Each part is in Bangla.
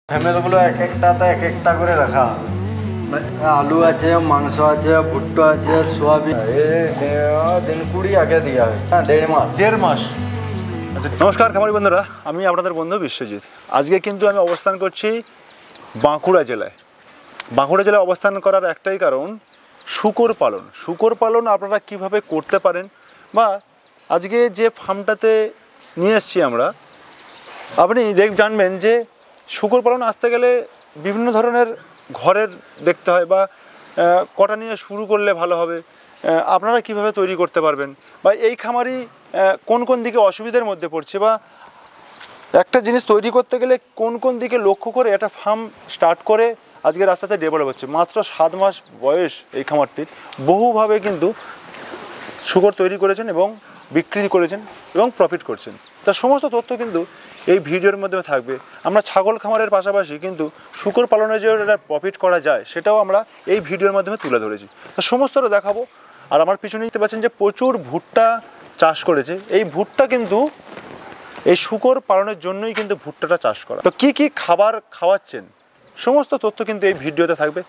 ফ্যামিলিগুলো এক একটাতে এক একটা করে রাখা হবে। আলু আছে, মাংস আছে, ভুট্টো আছে, সোয়াবিন। দিন 20 আগে দেওয়া হয়েছে। 1.5 মাস। আচ্ছা, নমস্কার খামারি বন্ধুরা, আমি আপনাদের বন্ধু বিশ্বজিৎ। আজকে কিন্তু আমি অবস্থান করছি বাঁকুড়া জেলায়। বাঁকুড়া জেলায় অবস্থান করার একটাই কারণ, শূকর পালন। শূকর পালন আপনারা কিভাবে করতে পারেন, বা আজকে যে ফার্মটাতে নিয়ে এসেছি আমরা, আপনি জানবেন যে শূকর পালন আসতে গেলে বিভিন্ন ধরনের ঘরের দেখতে হয়, বা কটা নিয়ে শুরু করলে ভালো হবে, আপনারা কিভাবে তৈরি করতে পারবেন, বা এই খামারি কোন কোন দিকে অসুবিধার মধ্যে পড়ছে, বা একটা জিনিস তৈরি করতে গেলে কোন কোন দিকে লক্ষ্য করে একটা ফার্ম স্টার্ট করে আজকে রাস্তাতে ডেভেলপ হচ্ছে। মাত্র 7 মাস বয়স এই খামারটির, বহুভাবে কিন্তু শূকর তৈরি করেছেন এবং বিক্রি করেছেন এবং প্রফিট করছেন। তার সমস্ত তথ্য কিন্তু এই ভিডিওর মধ্যে থাকবে। আমরা ছাগল খামারের পাশাপাশি কিন্তু শূকর পালনে যে একটা প্রফিট করা যায় সেটাও আমরা এই ভিডিওর মাধ্যমে তুলে ধরেছি। তো সমস্তটা দেখাবো। আর আমার পিছনে দেখতে পাচ্ছেন যে প্রচুর ভুট্টা চাষ করেছে। এই ভুট্টা কিন্তু এই শূকর পালনের জন্যই কিন্তু ভুট্টাটা চাষ করা। তো কী কী খাবার খাওয়াচ্ছেন সমস্ত তথ্য কিন্তু এই ভিডিওতে থাকবে।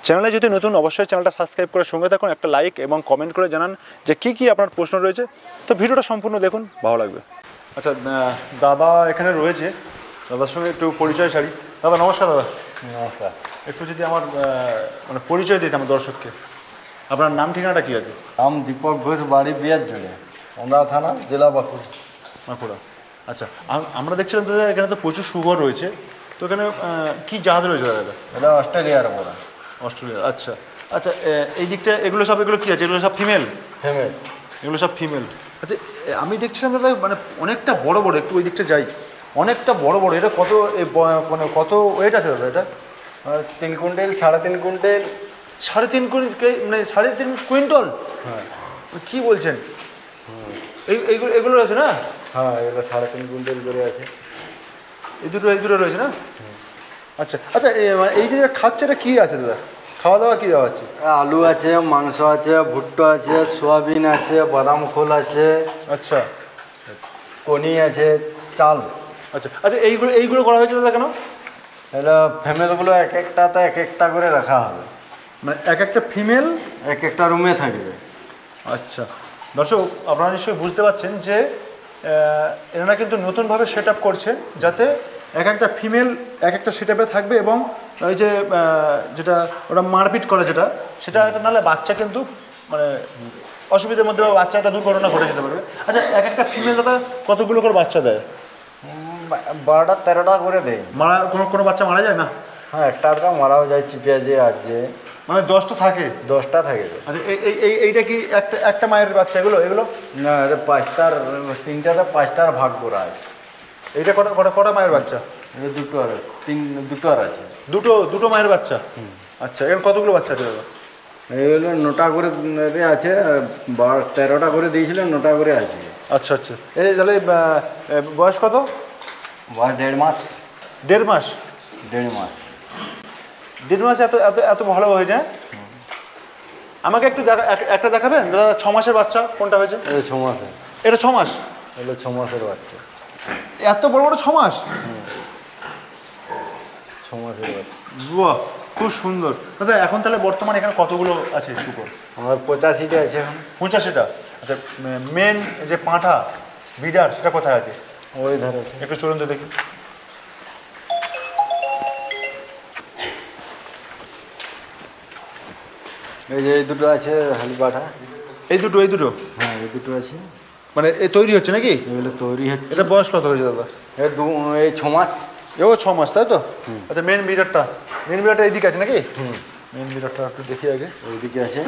চ্যানেলে যদি নতুন, অবশ্যই চ্যানেলটা সাবস্ক্রাইব করে সঙ্গে থাকুন, একটা লাইক এবং কমেন্ট করে জানান যে কী কী আপনার প্রশ্ন রয়েছে। তো ভিডিওটা সম্পূর্ণ দেখুন, ভালো লাগবে। আচ্ছা, দাদা এখানে রয়েছে, দাদার সঙ্গে একটু পরিচয় সারি। দাদা নমস্কার। দাদা নমস্কার। একটু যদি আমার মানে পরিচয় দিতে আমার দর্শককে, আপনার নাম ঠিকানাটা কী আছে? নাম দীপক ঘোষ, বাড়ি বিয়ার জুড়ে, আমরা থানা, জেলা বাঁকুড়া। আচ্ছা, আমরা দেখছিলাম দাদা এখানে তো প্রচুর শূকর রয়েছে, তো এখানে কী জাত রয়েছে দাদা? এটা অস্ট্রেলিয়ার বড়া। অস্ট্রেলিয়া। আচ্ছা আচ্ছা, এই দিকটা এগুলো কী আছে? এগুলো সব ফিমেল? ফিমেল। এগুলো সব ফিমেল। আচ্ছা, আমি দেখছিলাম দাদা মানে অনেকটা বড় বড়, একটু ওই দিকটা যাই, অনেকটা বড় বড়। এটা কত মানে কত ওয়েট আছে দাদা এটা? 3 কুইন্টাল, 3.5 কুইন্টাল। 3.5 মানে 3.5 কুইন্টাল? হ্যাঁ। কী বলছেন? এইগুলো রয়েছে না? হ্যাঁ, এগুলো 3.5 কুইন্টাল করে আছে। এই দুটো রয়েছে না? আচ্ছা আচ্ছা, এই যে খাচ্ছে এটা কী আছে দাদা? খাওয়া দাওয়া কী দেওয়া হচ্ছে? আলু আছে, মাংস আছে, ভুট্টো আছে, সোয়াবিন আছে, বাদাম খোল আছে। আচ্ছা, কনি আছে, চাল। আচ্ছা আচ্ছা, এইগুলো করা হয়েছে দাদা কেন? এটা ফ্যামিলিগুলো এক একটাতে এক একটা করে রাখা হবে। মানে এক একটা ফিমেল এক একটা রুমে থাকবে। আচ্ছা দর্শক, আপনারা নিশ্চয়ই বুঝতে পারছেন যে এনারা কিন্তু নতুনভাবে সেট আপ করছেন, যাতে এক একটা ফিমেল এক একটা সেট আপে থাকবে, এবং ওই যে যেটা ওরা মারপিট করে সেটা একটা নাহলে বাচ্চা কিন্তু মানে অসুবিধার মধ্যে বাচ্চা একটা দুর্ঘটনা ঘটে যেতে পারবে। আচ্ছা, এক একটা ফিমেল দাদা কতগুলো করে বাচ্চা দেয়? 12টা 13টা করে দেয়। কোনো বাচ্চা মারা যায় না? হ্যাঁ, একটা আধটা মারাও যায়, চিপিয়া যে আর যে। মানে 10টা থাকে? 10টা থাকে। আচ্ছা, এইটা কি একটা মায়ের বাচ্চা এগুলো? না, এটা 5টার, 3টাতে 5টার ভাগ করা আছে। এইটা কটা মায়ের বাচ্চা? এটা দুটো আর দুটো আর আছে। দুটো মায়ের বাচ্চা? আচ্ছা, এখানে কতগুলো বাচ্চা আছে দাদা? এগুলো 9টা করে আছে, 13টা করে দিয়েছিলেন, 9টা করে আছে। আচ্ছা আচ্ছা, এই তাহলে বয়স কত? বয়স 1.5 মাস। 1.5 মাস? 1.5 মাস। 1.5 মাস এত এত এত ভালো হয়ে যায়? আমাকে একটু একটা দেখাবেন দাদা? 6 মাসের বাচ্চা কোনটা হয়েছে? এটা 6 মাসের। এটা 6 মাস? এগুলো 6 মাসের বাচ্চা। এত বড় বড় 6 মাস? 6 মাসের বাচ্চা। বাহ, খুব সুন্দর দাদা। এখন তাহলে বর্তমানে এখানে কতগুলো আছে শূকর? আমার 85টা আছে এখন। 85টা? আচ্ছা, মেন যে পাঁঠা বিডার সেটা কোথায় আছে? ওই ধারে আছে। একটু চলুন তো দেখি। এই যে এই দুটো আছে হালি পাঠা। এই দুটো? হ্যাঁ, এই দুটো আছে। মানে এই তৈরি হচ্ছে নাকি? এগুলো তৈরি হচ্ছে। এটা বয়স কত হয়েছে দাদা? এই 6 মাস। এও 6 মাস, তাই তো? আচ্ছা, মেন বিডারটা এইদিকে আছে নাকি? মেন বিডারটা একটু দেখি আগে। ওইদিকে আছে।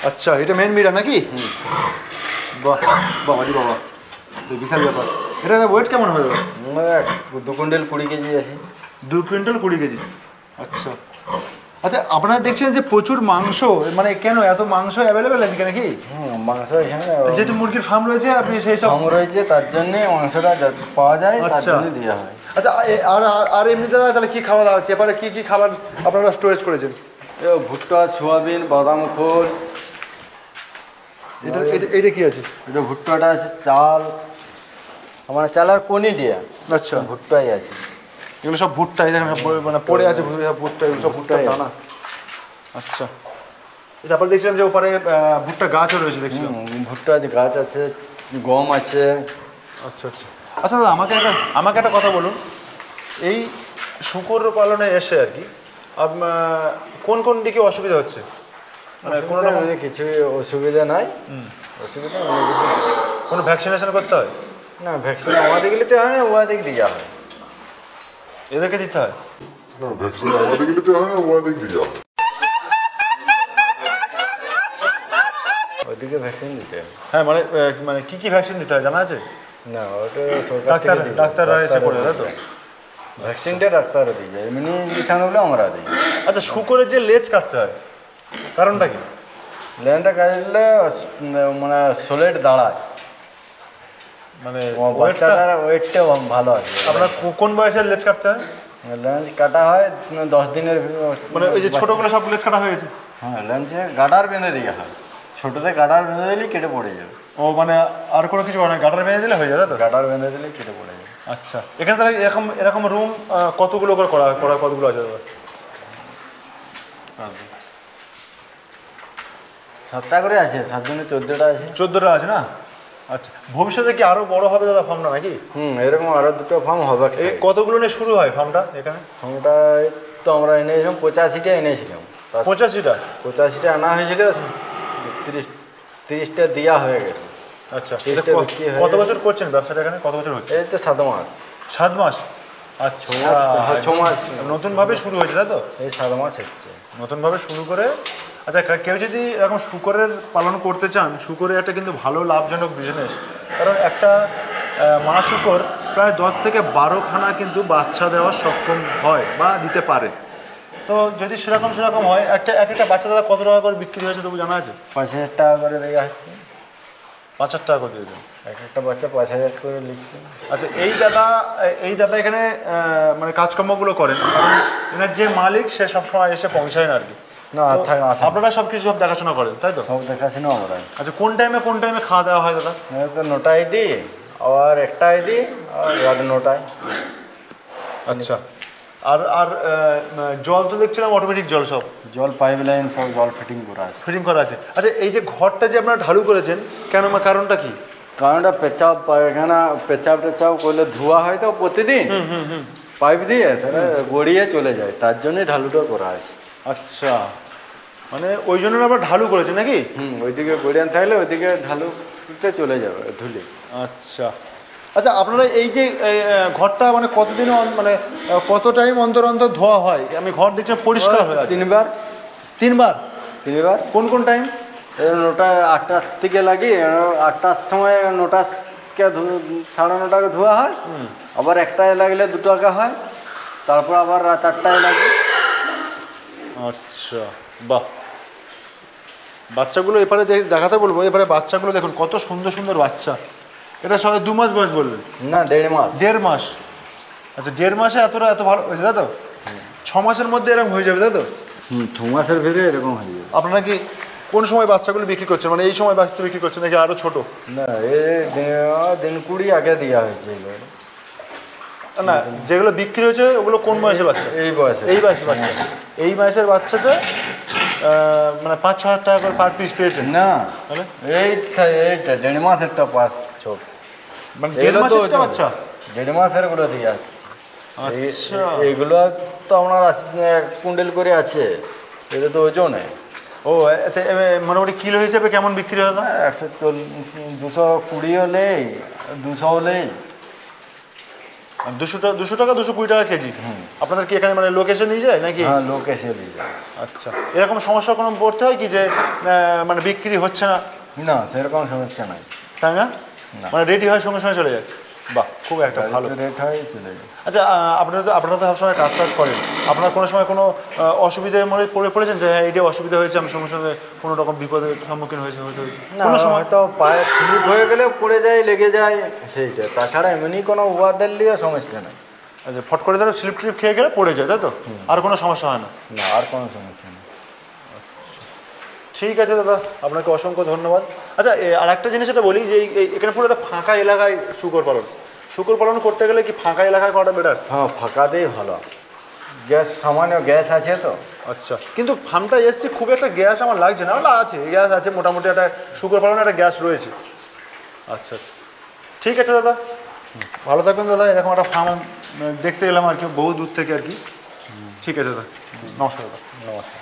আচ্ছা, এটা মেন বিডার নাকি? বাহ বাবাজি বাবা, বিশাল ব্যাপার। এটা ওয়েট কেমন হবে দাদা? 2 কুইন্টাল 20 কেজি আছে। 2 কুইন্টাল 20 কেজি? আচ্ছা আচ্ছা, আপনারা দেখছেন যে প্রচুর মাংস, মানে কেন এত মাংস অ্যাভেলেবেল এদিকে নাকি? মাংস এখানে যেহেতু মুরগির ফার্ম রয়েছে, আপনি সেই সব ফার্ম রয়েছে, তার জন্য মাংসটা পাওয়া যায়, তার জন্য দেওয়া হয়। আচ্ছা, আর এমনিতে তাহলে কী খাওয়া দাওয়া হচ্ছে? এবারে কী খাবার আপনারা স্টোরেজ করেছেন? ভুট্টা, সোয়াবিন, বাদাম খোল। এটা কি আছে? এটা ভুট্টাটা আছে, চাল, আমার চালার কোনি দিয়া আচ্ছা, ভুট্টাই আছে। এগুলো সব ভুট্টা, এই দেখেন মানে পড়ে আছে ভুট্টা, এগুলো সব ভুট্টার দানা। আচ্ছা, তারপর দেখছিলাম যে ওপারে ভুট্টা গাছও রয়েছে দেখছিলাম। ভুট্টা আছে, গাছ আছে, গম আছে। আচ্ছা আচ্ছা আচ্ছা দাদা, আমাকে একটা কথা বলুন, এই শূকর পালনে এসে আর কি কোন কোন দিকে অসুবিধা হচ্ছে? মানে কোনো রকম কিছু অসুবিধা নাই। অসুবিধা অনেক কিছু। কোনো ভ্যাকসিনেশন করতে হয়? না, ভ্যাকসিন আমাদের দিতে হয় না, ওদের দেওয়া হয়। এদেরকে দিতে হয়? না, ভ্যাকসিন আমাদের দিতে হয় না, ওদের দেওয়া হয়। ওদিকে ভ্যাকসিন দিতে হয়। হ্যাঁ, মানে মানে কি কি ভ্যাকসিন দিতে হয় জানা আছে? না, ওটা সরকার থেকে দিই। ডাক্তাররা এসে করে দেয় তো? ভ্যাকসিনটা ডাক্তাররা দিয়ে যায়, এমনি ইঞ্জেকশনগুলো আমরা দিই। আচ্ছা, শূকরের যে লেজ কাটতে হয় কারণটা কি? লেনটা কাটলে মানে সোলেট দাঁড়ায়, মানে বাচ্চাটার ওয়েটটা ভালো আছে। আপনার কোন বয়সের লেজ কাটতে হয়? লেন্স কাটা হয় 10 দিনের। মানে ওই যে ছোটোগুলো সব লেজ কাটা হয়ে গেছে? হ্যাঁ, লেন্সে গাডার বেঁধে দেওয়া হয়। ছোটোতে গাডার বেঁধে দিলেই কেটে পড়ে যাবে। ও মানে আর কোনো কিছু মানে গাটার বেঁধে দিলে হয়ে যাবে তো? গাডার বেঁধে দিলেই কেটে পড়ে যাবে। আচ্ছা, এখানে তাহলে এরকম রুম কতগুলো করে করা কতগুলো আছে দাদা? 7টা করে আছে, 7 জনে 14টা আছে। 14টা আছে না? আচ্ছা, ভবিষ্যতে কি আরো বড় হবে দাদা ফার্মটা নাকি? এরকম আরো 2টো ফার্ম হবে। কতগুলো নিয়ে শুরু হয় ফার্মটা এখানে? ফার্মটা তো আমরা এনেছিলাম 85টা এনেছিলাম। 85টা? 85টা আনা হয়েছিল, 30টা দেওয়া হয়ে গেছে। আচ্ছা, কত বছর করছেন ব্যবসাটা এখানে? কত বছর হচ্ছে? এই তো 7 মাস। 7 মাস? আচ্ছা, 6 মাস নতুনভাবে শুরু হয়েছে তাই তো? এই 7 মাস হচ্ছে নতুনভাবে শুরু করে। আচ্ছা, কেউ যদি এরকম শূকরের পালন করতে চান, শূকরের একটা কিন্তু ভালো লাভজনক বিজনেস। কারণ একটা মা শূকর প্রায় 10 থেকে 12খানা কিন্তু বাচ্চা দেওয়ার সক্ষম হয় বা দিতে পারে। তো যদি সেরকম হয়, একটা বাচ্চা দাদা কত টাকা করে বিক্রি হয়েছে তবু জানা আছে? 5,000 টাকা করে দেওয়া হচ্ছে। 5,000 টাকা করে দিয়েছেন? একটা বাচ্চা 5,000 করে লিখছে। আচ্ছা, এই দাদা এখানে মানে কাজকর্মগুলো করেন, কারণ এনার যে মালিক সে সবসময় এসে পৌঁছায় না আর কি। না, আপনারা সব কিছু সব দেখাশোনা করেন তাই তো? সব দেখাশোনা আমরা। আচ্ছা, কোন টাইমে খাওয়া দাওয়া হয় দাদা? তো 9টায় দিই, আবার 1টায় দিই, আর রাত 9টায়। আচ্ছা, আর জল তো দেখছিলাম অটোমেটিক জল, সব জল পাইপ লাইন সব জল ফিটিং করা আছে। আচ্ছা, এই যে ঘরটা যে আপনারা ঢালু করেছেন কেন, কারণটা কি? কারণটা পেচাব পায়খানা পেচাব করলে ধোয়া হয় তো প্রতিদিন পাইপ দিয়ে, তাহলে গড়িয়ে চলে যায়, তার জন্যই ঢালুটা করা আছে। আচ্ছা, মানে ওই জন্য আবার ঢালু করেছে নাকি? ওইদিকে গড়িয়ান থাকলে ওইদিকে ঢালুতে চলে যাবে ধুলি। আচ্ছা আচ্ছা, আপনারা এই যে ঘরটা মানে কতদিন মানে কত টাইম অন্তর ধোয়া হয়? আমি ঘর দেখছি পরিষ্কার হয়ে আছে। 3বার। 3বার? কোন কোন টাইম? 8টার থেকে লাগি, 8টার সময় 9টাকে 9:30টাকে ধোয়া হয়, আবার 1টায় লাগলে 2 টাকা হয়, তারপর আবার রাত 8টায় লাগে। আচ্ছা, বাহ। বাচ্চাগুলো এপারে দেখাতে বলবো, এবারে বাচ্চাগুলো দেখুন কত সুন্দর সুন্দর বাচ্চা। এটা সবাই 2 মাস বয়স বললেন? না, 1.5 মাস। 1.5 মাস? আচ্ছা, 1.5 মাসে এত ভালো হয়েছে তাই তো? 6 মাসের মধ্যে এরকম হয়ে যাবে তাই তো? 6 মাসের ভিতরে এরকম হয়ে যাবে। আপনারা কি কোন সময় বাচ্চাগুলো বিক্রি করছেন, মানে এই সময় বাচ্চা বিক্রি করছেন নাকি আরো ছোট? না, দিন 20 আগে দেওয়া হয়েছে এগুলো। না, যেগুলো বিক্রি হয়েছে ওগুলো কোন বয়সের বাচ্চা? এই বয়সে। এই বয়সের বাচ্চা? এই বয়সের বাচ্চাতে মানে 5-6 হাজার টাকা করে পার পিস পেয়েছেন? না, তাহলে এইটা 1.5 মাসেরটা 5-6, মানে 1.5 মাসের বাচ্চা? 1.5 মাসের গুলো দিয়ে আছে। আচ্ছা, এইগুলো তো আপনার 1 কুইন্টাল করে আছে, এটা তো ওজনে। ও আচ্ছা, মোটামুটি কিলো হিসেবে কেমন বিক্রি হয় না? 220 হলে 200 হলে 200 টাকা 220 টাকা কেজি। আপনাদের কি এখানে মানে লোক এসে নিয়ে যায় নাকি? হ্যাঁ, লোক এসে নিয়ে যায়। আচ্ছা, এরকম সমস্যা কোনো পড়তে হয় কি যে মানে বিক্রি হচ্ছে না? না, সেরকম সমস্যা নাই। তাই না? মানে রেডি হয় সঙ্গে সঙ্গে চলে যায়? বাহ, খুব একটা ভালো রেট হয়, চলে যায়। আচ্ছা, আপনারা তো সবসময় কাজ করেন, আপনারা কোনো সময় কোনো অসুবিধার মধ্যে পড়েছেন যে হ্যাঁ এইটা অসুবিধা হয়েছে, আমি সঙ্গে সঙ্গে কোনো রকম বিপদের সম্মুখীন হয়েছে? কোনো সময় তো পায়ে স্লিপ হয়ে গেলে পড়ে যায়, লেগে যায়, সেইটা। তাছাড়া এমনি কোনো ওয়াদার নিয়ে সমস্যা নেই। আচ্ছা, ফট করে ধরো স্লিপ ট্রিপ খেয়ে গেলে পড়ে যায় তাই তো? আর কোনো সমস্যা হয় না? না, আর কোনো সমস্যা নেই। ঠিক আছে দাদা, আপনাকে অসংখ্য ধন্যবাদ। আচ্ছা, আর একটা জিনিস এটা বলি যে এখানে পুরো একটা ফাঁকা এলাকায় শূকর পালন, শূকর পালন করতে গেলে কি ফাঁকা এলাকায় করাটা বেটার? হ্যাঁ, ফাঁকাতেই ভালো। গ্যাস, সামান্য গ্যাস আছে তো। আচ্ছা, কিন্তু ফার্মটা এসছে খুব একটা গ্যাস আমার লাগছে না, ওটা আছে গ্যাস আছে মোটামুটি, একটা শূকর পালনে একটা গ্যাস রয়েছে। আচ্ছা আচ্ছা, ঠিক আছে দাদা, ভালো থাকবেন দাদা। এরকম একটা ফার্ম দেখতে এলাম আর কি, বহু দূর থেকে আর কি। ঠিক আছে দাদা, নমস্কার দাদা। নমস্কার।